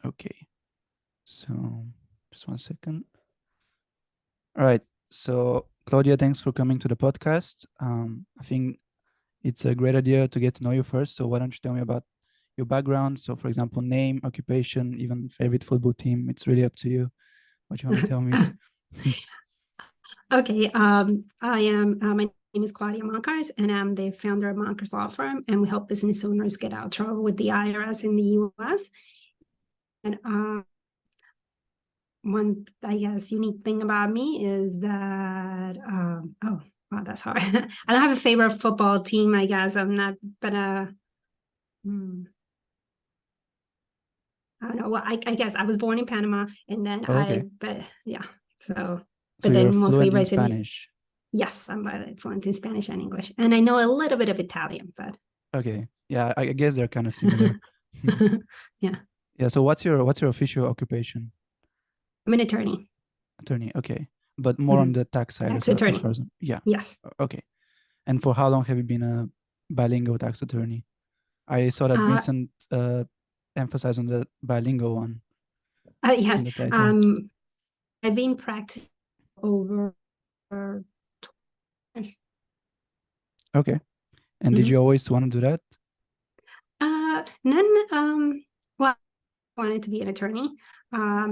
Okay. So just one second. All right. So Claudia, thanks for coming to the podcast. I think it's a great idea to get to know you first. So why don't you tell me about your background? So for example, name, occupation, even favorite football team. It's really up to you what you want to tell me. Okay, my name is Claudia Moncars, and I'm the founder of Moncars Law Firm, and we help business owners get out of trouble with the IRS in the US. And one, I guess, unique thing about me is that, oh, wow, that's hard. I don't have a favorite football team, I guess. I'm not, but hmm, I don't know. Well, I guess I was born in Panama, and then Oh, okay. but yeah, so, So but you're then mostly fluent in raised in Spanish. yes, I'm fluent in Spanish and English, and I know a little bit of Italian, but Okay. Yeah, I guess they're kind of similar. yeah, Yeah. So what's your official occupation? I'm an attorney, Attorney. Okay. But more on mhm, the tax side tax as far attorney. as yeah. Yes. Okay. And for how long have you been a bilingual tax attorney? I saw that Uh, Vincent emphasized on the bilingual one yes. in the title. I've been practicing over 20 years. Okay. And did you Mhm. always want to do that? None. Well, I wanted to be an attorney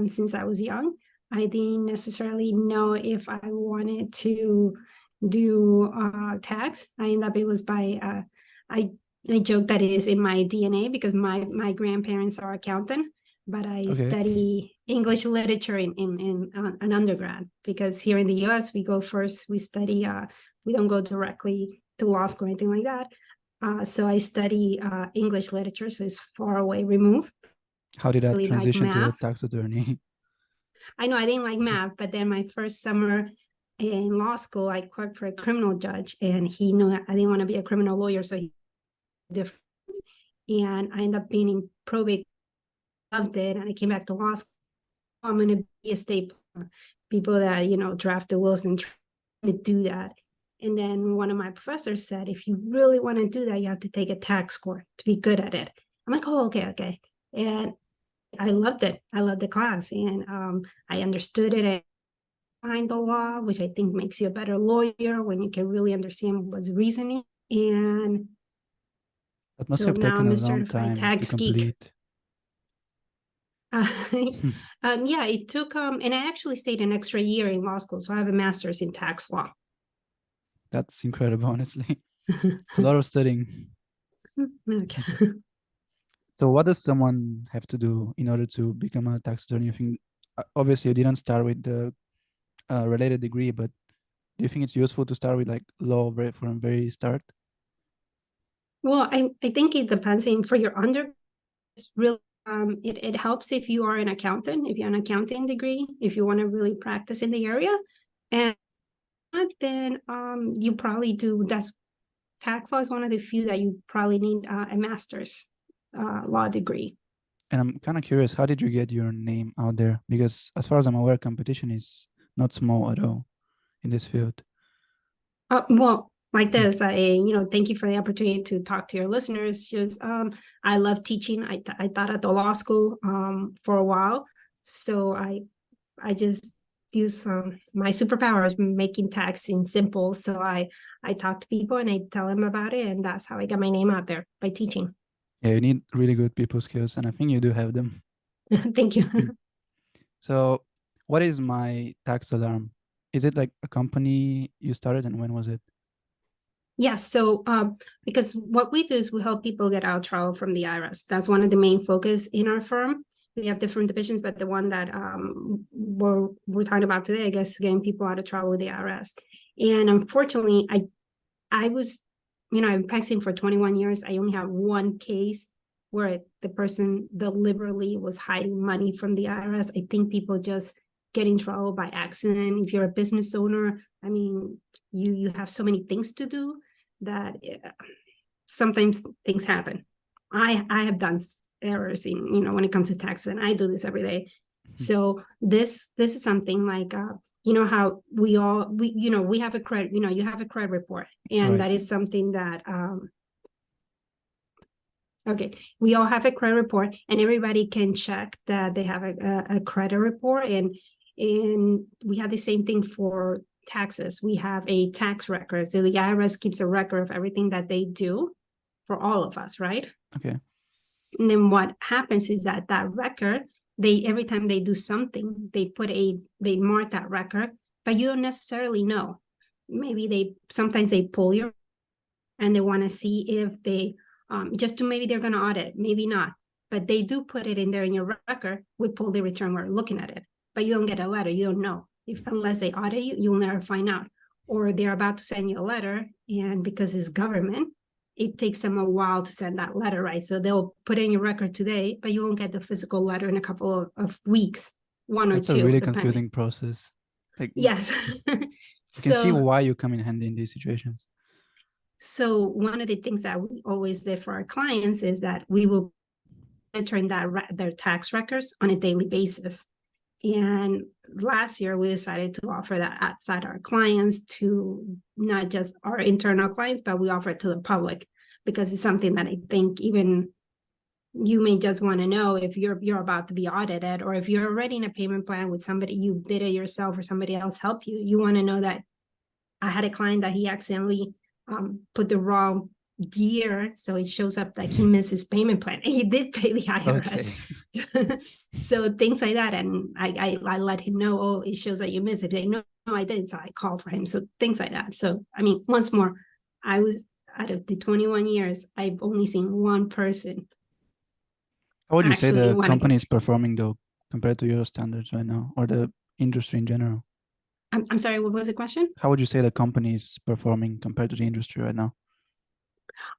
since I was young. I didn't necessarily know if I wanted to do tax. I ended up it was by I I joke that it is in my DNA because my grandparents are accountant, but I Okay. study English literature in an undergrad because here in the U.S. we go first. We study. We don't go directly to law school or anything like that. So I study English literature, so it's far away removed. How did that Really like transition to a math. tax attorney? I know I didn't like math, but then my first summer in law school, I clerked for a criminal judge, and he knew I didn't want to be a criminal lawyer, so he different. And I ended up being in probate, loved it, and I came back to law school. I'm going to be a state planner. People that draft the wills and to do that. And then one of my professors said, if you really want to do that, you have to take a tax course to be good at it. I'm like, oh, okay. And I loved it. I loved the class, and I understood it. And behind the law, which I think makes you a better lawyer when you can really understand what's reasoning. And That must so have now taken I'm a a long certified time to tax geek. complete. Uh, yeah, it took, and I actually stayed an extra year in law school. So I have a master's in tax law. That's incredible, honestly. It's a lot of studying. Okay. So what does someone have to do in order to become a tax attorney? I think obviously you didn't start with the related degree, but do you think it's useful to start with like law from very start? Well, I think it depends. And for your under, it's really, it helps if you are an accountant, if you're an accounting degree, if you want to really practice in the area. And then you probably do that's tax law is one of the few that you probably need a master's law degree. And I'm kind of curious, how did you get your name out there? Because as far as I'm aware, competition is not small at all in this field. Well, like this, thank you for the opportunity to talk to your listeners. Just I love teaching. I taught at the law school for a while, so I just use my superpowers making tax in simple. So I talk to people and I tell them about it, and that's how I got my name out there by teaching. Yeah, you need really good people skills, and I think you do have them. Thank you. So, what is my tax alarm? Is it like a company you started, and when was it? Yes. So, because what we do is we help people get out of trouble from the IRS. That's one of the main focus in our firm. We have different divisions, but the one that we're talking about today, I guess, is getting people out of trouble with the IRS. And unfortunately, I was, I've been practicing for 21 years. I only have one case where the person deliberately was hiding money from the IRS. I think people just get in trouble by accident. If you're a business owner, I mean, you have so many things to do that sometimes things happen. I have done errors in when it comes to tax, and I do this every day. So this is something like how we have a credit, you have a credit report, and Right. that is something that Okay, we all have a credit report, and everybody can check that they have a credit report, and we have the same thing for taxes. We have a tax record, so the IRS keeps a record of everything that they do for all of us, right? Okay. And then what happens is that record, they every time they do something, they mark that record, but you don't necessarily know. Maybe sometimes they pull your and they want to see if they just to maybe they're going to audit, maybe not, but they do put it in there in your record. We pull the return, we're looking at it, but you don't get a letter. You don't know if unless they audit you, you'll never find out. Or they're about to send you a letter, and because it's government, it takes them a while to send that letter, right? So they'll put in your record today, but you won't get the physical letter in a couple of weeks, one or That's a two, really depending. confusing process. Like, Yes. I can see So why you come in handy in these situations. So one of the things that we always did for our clients is that we will enter in their tax records on a daily basis. And last year we decided to offer that outside our clients, to not just our internal clients, but we offer it to the public, because it's something that I think even you may just want to know if you're about to be audited, or if you're already in a payment plan with somebody, you did it yourself or somebody else helped you. You want to know that I had a client that he accidentally put the wrong year, so it shows up like he missed his payment plan. And he did pay the IRS. Okay. So things like that. And I let him know, oh, it shows that you missed it. They know, no, I did. So I called for him. So things like that. So, I mean, once more, I was out of the 21 years, I've only seen one person How would you say actually the want to get. company is performing though, compared to your standards right now, or the industry in general? I'm sorry, what was the question? How would you say the company is performing compared to the industry right now?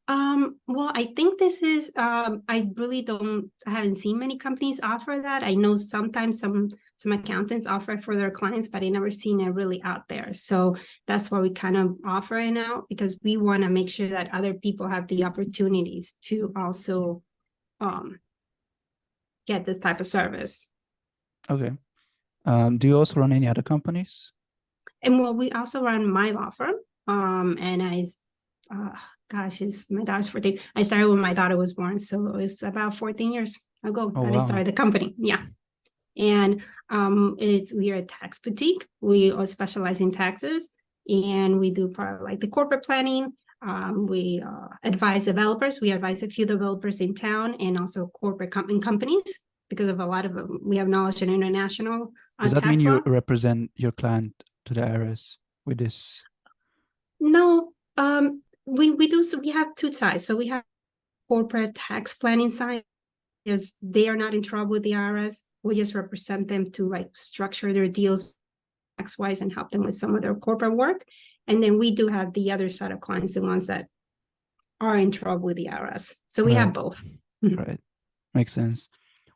Well, I think this is, I really don't, I haven't seen many companies offer that. I know sometimes some accountants offer it for their clients, but I never seen it really out there. So that's why we kind of offer it now, because we want to make sure that other people have the opportunities to also um get this type of service. Okay. Do you also run any other companies? And well, we also run my law firm. And uh, gosh, is my daughter's 14. I started when my daughter was born, so it's about 14 years ago Oh, that I wow. started the company. Yeah, and we're a tax boutique. We all specialize in taxes, and we do part like the corporate planning. We advise developers. We advise a few developers in town, and also corporate companies, because of a lot of we have knowledge in international Does that mean tax law. you represent your client to the IRS with this? No, we do. So we have two sides. So we have corporate tax planning side, because they are not in trouble with the IRS. We just represent them to like structure their deals tax wise and help them with some of their corporate work. And then we do have the other side of clients, the ones that are in trouble with the IRS. So we have Right, both. Mhm. right. Makes sense.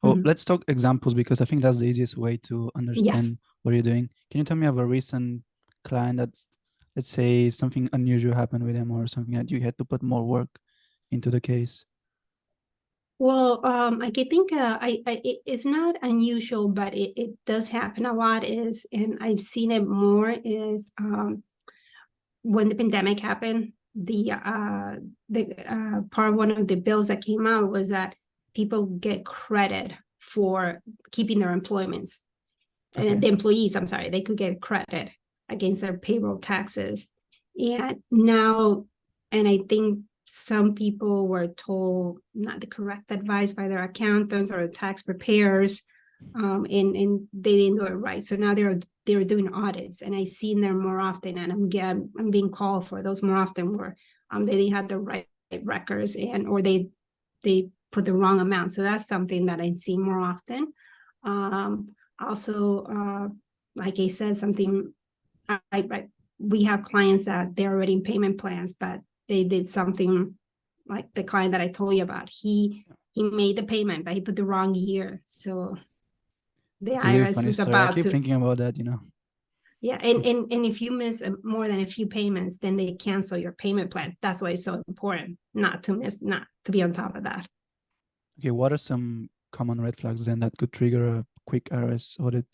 Well, Mhm. let's talk examples because I think that's the easiest way to Yes. understand what you're doing. Can you tell me of a recent client that's, let's say, something unusual happened with them or something that you had to put more work into the case? Well, I can think it's not unusual, but it does happen a lot. Is and I've seen it more is when the pandemic happened, the part of one of the bills that came out was that people get credit for keeping their employments. Okay. The employees, I'm sorry, they could get credit against their payroll taxes. And now, and I think some people were told not the correct advice by their accountants or the tax preparers, and they didn't do it right. So now they're doing audits, and I seen them more often, and I'm being called for those more often where they didn't have the right records, and or they put the wrong amount. So that's something that I see more often. Um, Also, like I said, something I we have clients that they're already in payment plans, but they did something like the client that I told you about. He made the payment, but he put the wrong year. So the It's a really IRS funny was story. I about keep to, thinking about that, you know. yeah, and if you miss more than a few payments, then they cancel your payment plan. That's why it's so important not to be on top of that. Okay, what are some common red flags then that could trigger a quick IRS audit?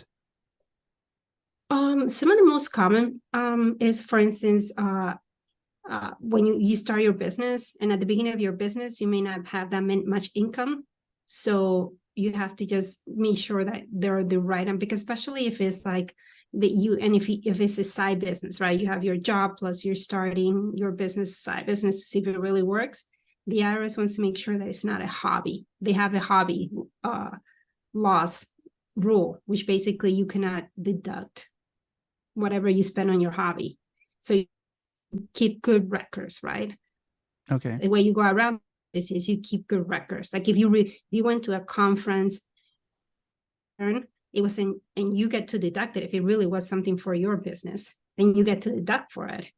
Some of the most common is, for instance, when you start your business, and at the beginning of your business, you may not have that much income. So you have to just make sure that they're the right, and because especially if it's like that if it's a side business, right? You have your job plus you're starting your side business to see if it really works. The IRS wants to make sure that it's not a hobby. They have a hobby loss rule, which basically you cannot deduct whatever you spend on your hobby. So you keep good records, right? Okay. The way you go around this is you keep good records. Like if you went to a conference, it was and you get to deduct it if it really was something for your business, then you get to deduct for it,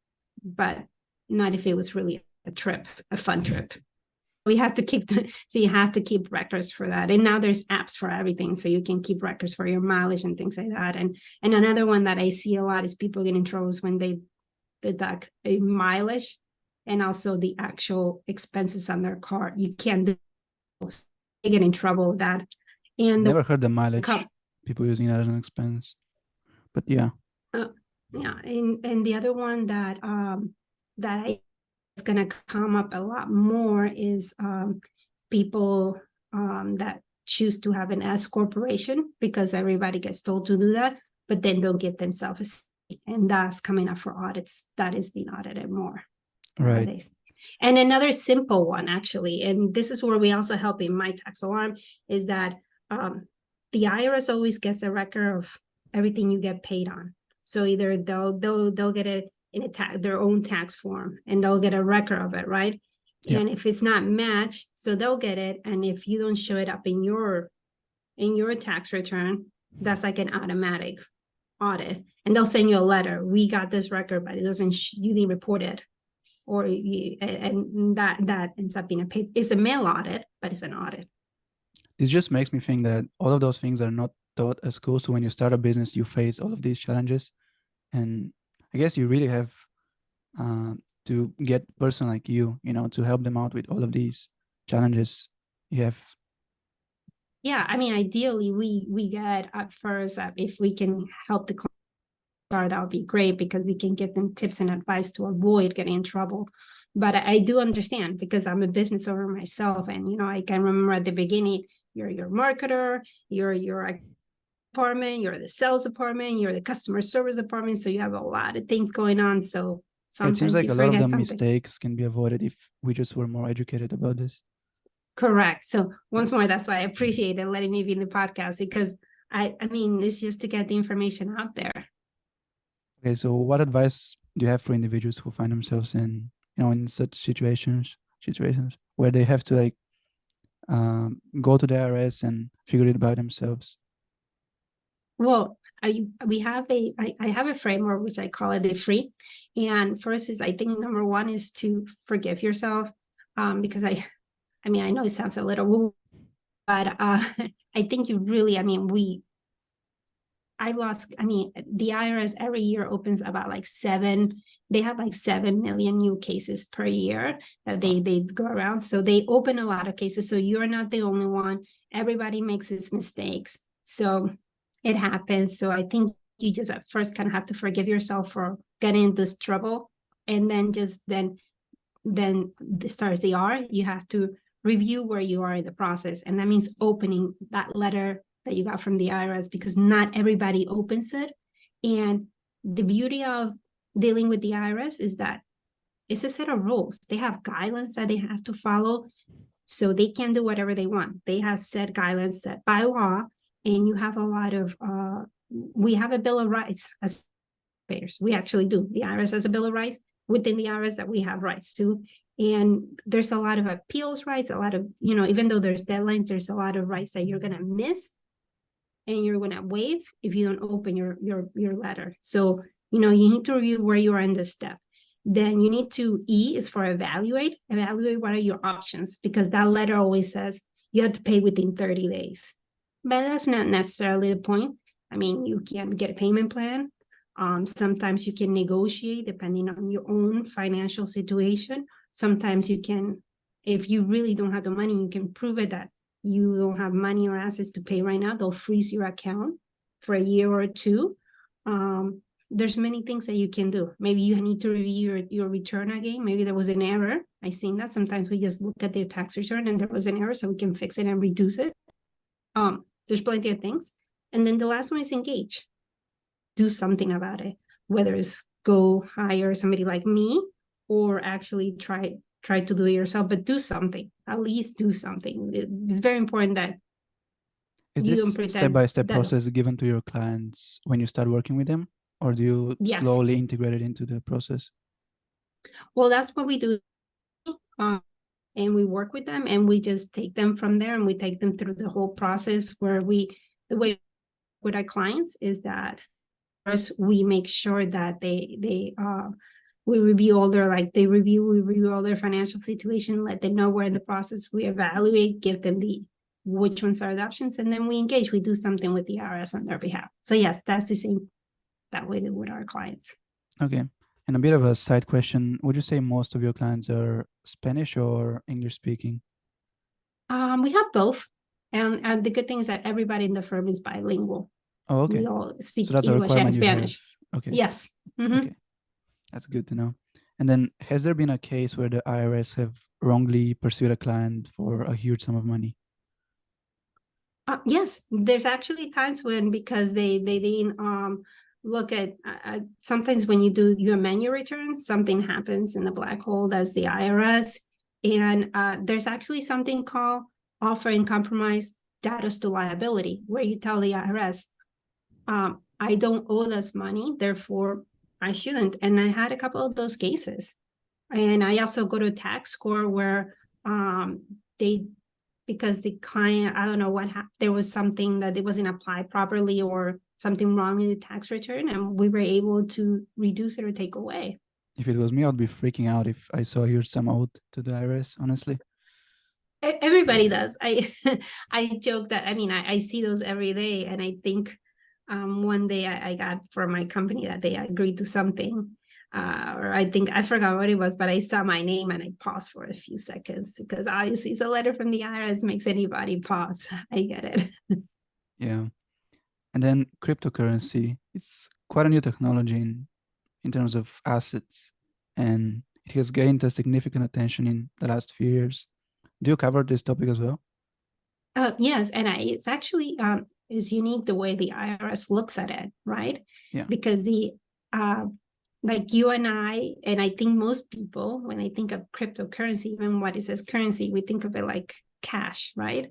but not if it was really a fun trip. We have to so you have to keep records for that. And now there's apps for everything, so you can keep records for your mileage and things like that. And another one that I see a lot is people get in trouble when they deduct a mileage and also the actual expenses on their car. You can't do those. They get in trouble with that. And Never heard the mileage, people using that as an expense. But yeah. Yeah, and the other one that is going to come up a lot more is people that choose to have an S corporation because everybody gets told to do that, but then don't get themselves, and that's coming up for audits. That is being audited more nowadays. Right. And another simple one, actually, and this is where we also help in My Tax Alarm, is that the IRS always gets a record of everything you get paid on. So either they'll get it in their own tax form, and they'll get a record of it, right? Yep. And if it's not matched, so they'll get it. And if you don't show it up in your tax return, that's like an automatic audit, and they'll send you a letter. We got this record, but you didn't report it, or and that ends up being it's a mail audit, but it's an audit. It just makes me think that all of those things are not taught at school. So when you start a business, you face all of these challenges, and I guess you really have to get a person like you know, to help them out with all of these challenges you have. Yeah, I mean, ideally, we get at first if we can help the client, that would be great because we can give them tips and advice to avoid getting in trouble. But I do understand because I'm a business owner myself, and you know, I can remember at the beginning, you're your marketer, you're department, you're the sales department, you're the customer service department, so you have a lot of things going on. So sometimes it seems like a lot of the mistakes can be avoided if we just were more educated about this. Correct. So once more, that's why I appreciate it letting me be in the podcast, because I mean, it's just to get the information out there. Okay, so what advice do you have for individuals who find themselves in, you know, in such situations where they have to like go to the IRS and figure it by themselves? Well, I have a framework which I call it the free. And first is, I think number one is to forgive yourself, because I mean, I know it sounds a little woo, but I think you really, I mean, the IRS every year opens about they have like 7 million new cases per year that they go around. So they open a lot of cases. So you're not the only one. Everybody makes these mistakes. So it happens. So I think you just at first kind of have to forgive yourself for getting in this trouble. And then then the stars they are, you have to review where you are in the process. And that means opening that letter that you got from the IRS, because not everybody opens it. And the beauty of dealing with the IRS is that it's a set of rules. They have guidelines that they have to follow. So they can do whatever they want. They have set guidelines set by law, and you have a lot of, we have a Bill of Rights as payers. We actually do. The IRS has a Bill of Rights within the IRS that we have rights to. And there's a lot of appeals rights, a lot of, you know, even though there's deadlines, there's a lot of rights that you're going to miss and you're going to waive if you don't open your letter. So, you know, you need to review where you are in this step. Then you need to, E is for evaluate what are your options, because that letter always says you have to pay within 30 days. But that's not necessarily the point. I mean, you can get a payment plan. Sometimes you can negotiate depending on your own financial situation. Sometimes you can, if you really don't have the money, you can prove it that you don't have money or assets to pay right now. They'll freeze your account for a year or two. there's many things that you can do. Maybe you need to review your return again. Maybe there was an error. I've seen that. Sometimes we just look at their tax return and there was an error, so we can fix it and reduce it. There's plenty of things. And then the last one is engage. Do something about it, whether it's go hire somebody like me or actually try to do it yourself, but do something. At least do something. It's very important that Is you don't this pretend step-by-step that. process given to your clients when you start working with them, or do you Yes. slowly integrate it into the process? Well, that's what we do. And we work with them and we just take them from there and we take them through the whole process where the way with our clients is that first we make sure that we review all their we review all their financial situation, let them know we're in the process, we evaluate, give them which ones are the options, and then we engage, we do something with the IRS on their behalf. So yes, that's the same that way with our clients. Okay. And a bit of a side question, would you say most of your clients are Spanish or English speaking? We have both, and the good thing is that everybody in the firm is bilingual. Oh, okay. We all So speak that's a English and requirement you have. Spanish. Okay. Yes. Okay. That's good to know. And then has there been a case where the IRS have wrongly pursued a client for a huge sum of money? Yes, there's actually times when, because they didn't look at sometimes when you do your menu returns, something happens in the black hole, that's the IRS. And there's actually something called offering compromised status to liability, where you tell the IRS, I don't owe this money, therefore I shouldn't. And I had a couple of those cases. And I also go to a tax score where they, because the client, I don't know what happened, there was something that it wasn't applied properly or something wrong in the tax return, and we were able to reduce it or take away. If it was me, I'd be freaking out if I saw a huge sum owed to the IRS, honestly. Everybody does. I joke that, I mean, I see those every day, and I think one day I got from my company that they agreed to something, or I think I forgot what it was, but I saw my name and I paused for a few seconds because obviously it's a letter from the IRS makes anybody pause. I get it. Yeah. And then cryptocurrency, it's quite a new technology in terms of assets, and it has gained a significant attention in the last few years. Do you cover this topic as well? Yes, and it's actually is unique the way the IRS looks at it, right? Yeah. Because uh, like you and I think most people, when they think of cryptocurrency, even what it says currency, we think of it like cash, right?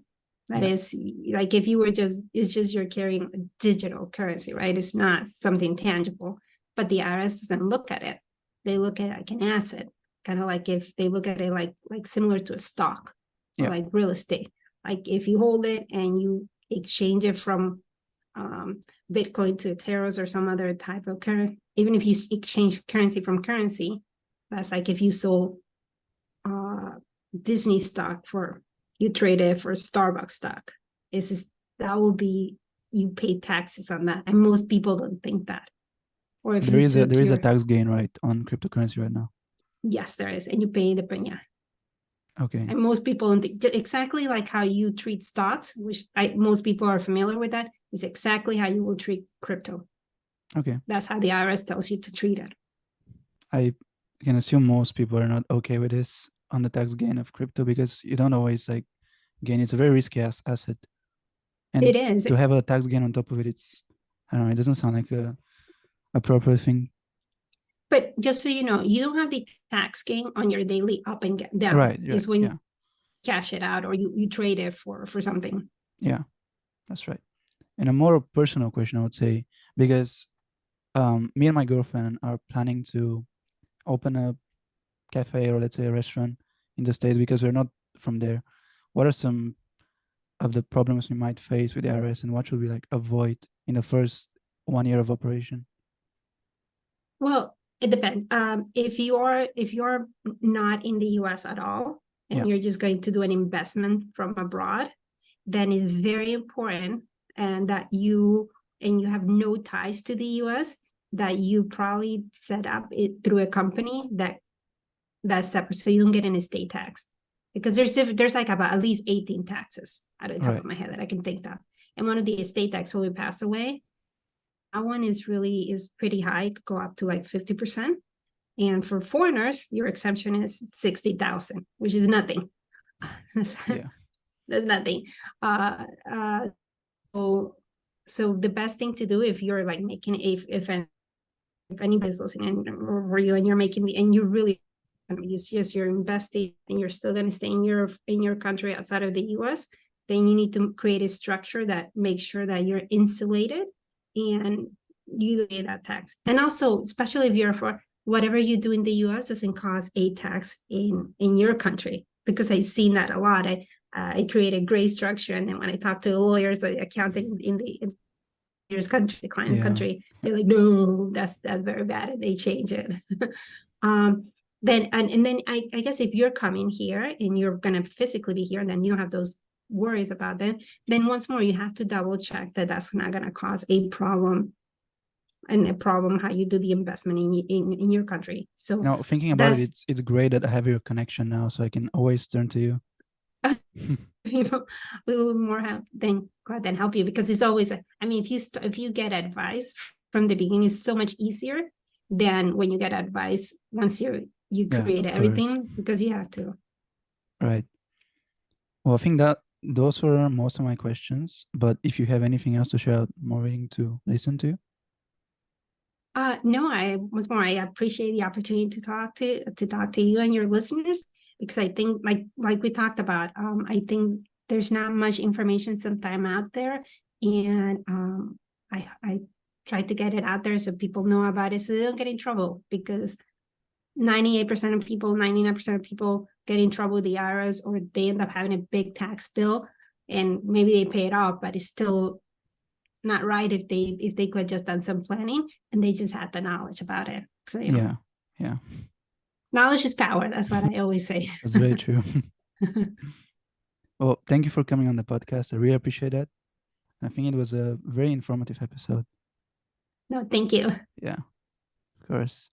That Yeah. is like if you were it's just you're carrying a digital currency, right? It's not something tangible. But the IRS doesn't look at it. They look at it like an asset, kind of like if they look at it like similar to a stock or Yeah. like real estate. Like if you hold it and you exchange it from Bitcoin to Ethereum or some other type of currency, even if you exchange currency from currency, that's like if you sold uh, Disney stock for, you trade it for Starbucks stock. It's just, that will be, you pay taxes on that. And most people don't think that. Or if There you is a took there is a your, tax gain, right, on cryptocurrency right now. yes, there is, and you pay the, yeah. Okay. And most people don't think, exactly like how you treat stocks, which most people are familiar with, that is exactly how you will treat crypto. Okay. That's how the IRS tells you to treat it. I can assume most people are not okay with this on the tax gain of crypto because you don't always like gain. It's a very risky asset, It and is. to have a tax gain on top of it, it's, I don't know. It doesn't sound like a proper thing. But just so you know, you don't have the tax gain on your daily up and down. Right. Right. Is when you Yeah. cash it out or you trade it for something. Yeah. That's right. And a more personal question, I would say, because me and my girlfriend are planning to open a cafe or let's say a restaurant in the States because we're not from there. What are some of the problems we might face with the IRS and what should we like avoid in the first 1 year of operation? Well, it depends. If you're not in the US at all Yeah. and you're just going to do an investment from abroad, then it's very important and that you have no ties to the US, that you probably set up it through a company that's separate, so you don't get an estate tax, because there's like about at least 18 taxes out of the top Right. of my head that I can think of, and one of the estate tax when we pass away, that one is pretty high, it could go up to like 50%. And for foreigners, your exemption is 60,000, which is nothing. Yeah. That's nothing. So, so the best thing to do if you're like making if anybody's listening or you and you're making the and you really yes you're investing and you're still going to stay in your country outside of the US, then you need to create a structure that makes sure that you're insulated and you pay that tax. And also, especially if you're for whatever you do in the US doesn't cause a tax in your country, because I've seen that a lot. I create a gray structure, and then when I talk to lawyers or accountant in the country, the client Yeah. country, they're like, no, that's very bad, and they change it. um, then and then I guess if you're coming here and you're gonna physically be here, then you don't have those worries about that. Then once more, you have to double check that that's not gonna cause a problem and a problem how you do the investment in your country. So Now thinking about it, that's it's great that I have your connection now, so I can always turn to you. you know, we will more help than God than help you, because it's always I mean if you get advice from the beginning, it's so much easier than when you get advice once you Yeah, create of course. everything, because you have to. Right. Well, I think that those were most of my questions. But if you have anything else to share, I'm more willing to listen to you. No, I once more I appreciate the opportunity to talk to you and your listeners, because I think like we talked about, I think there's not much information sometime out there, and I try to get it out there so people know about it so they don't get in trouble, because 98% of people, 99% of people get in trouble with the IRS, or they end up having a big tax bill, and maybe they pay it off, but it's still not right if they could have just done some planning and they just had the knowledge about it. So Yeah. Yeah. knowledge is power. That's what I always say. That's very true. Well, thank you for coming on the podcast. I really appreciate that. I think it was a very informative episode. No, thank you. Yeah, of course.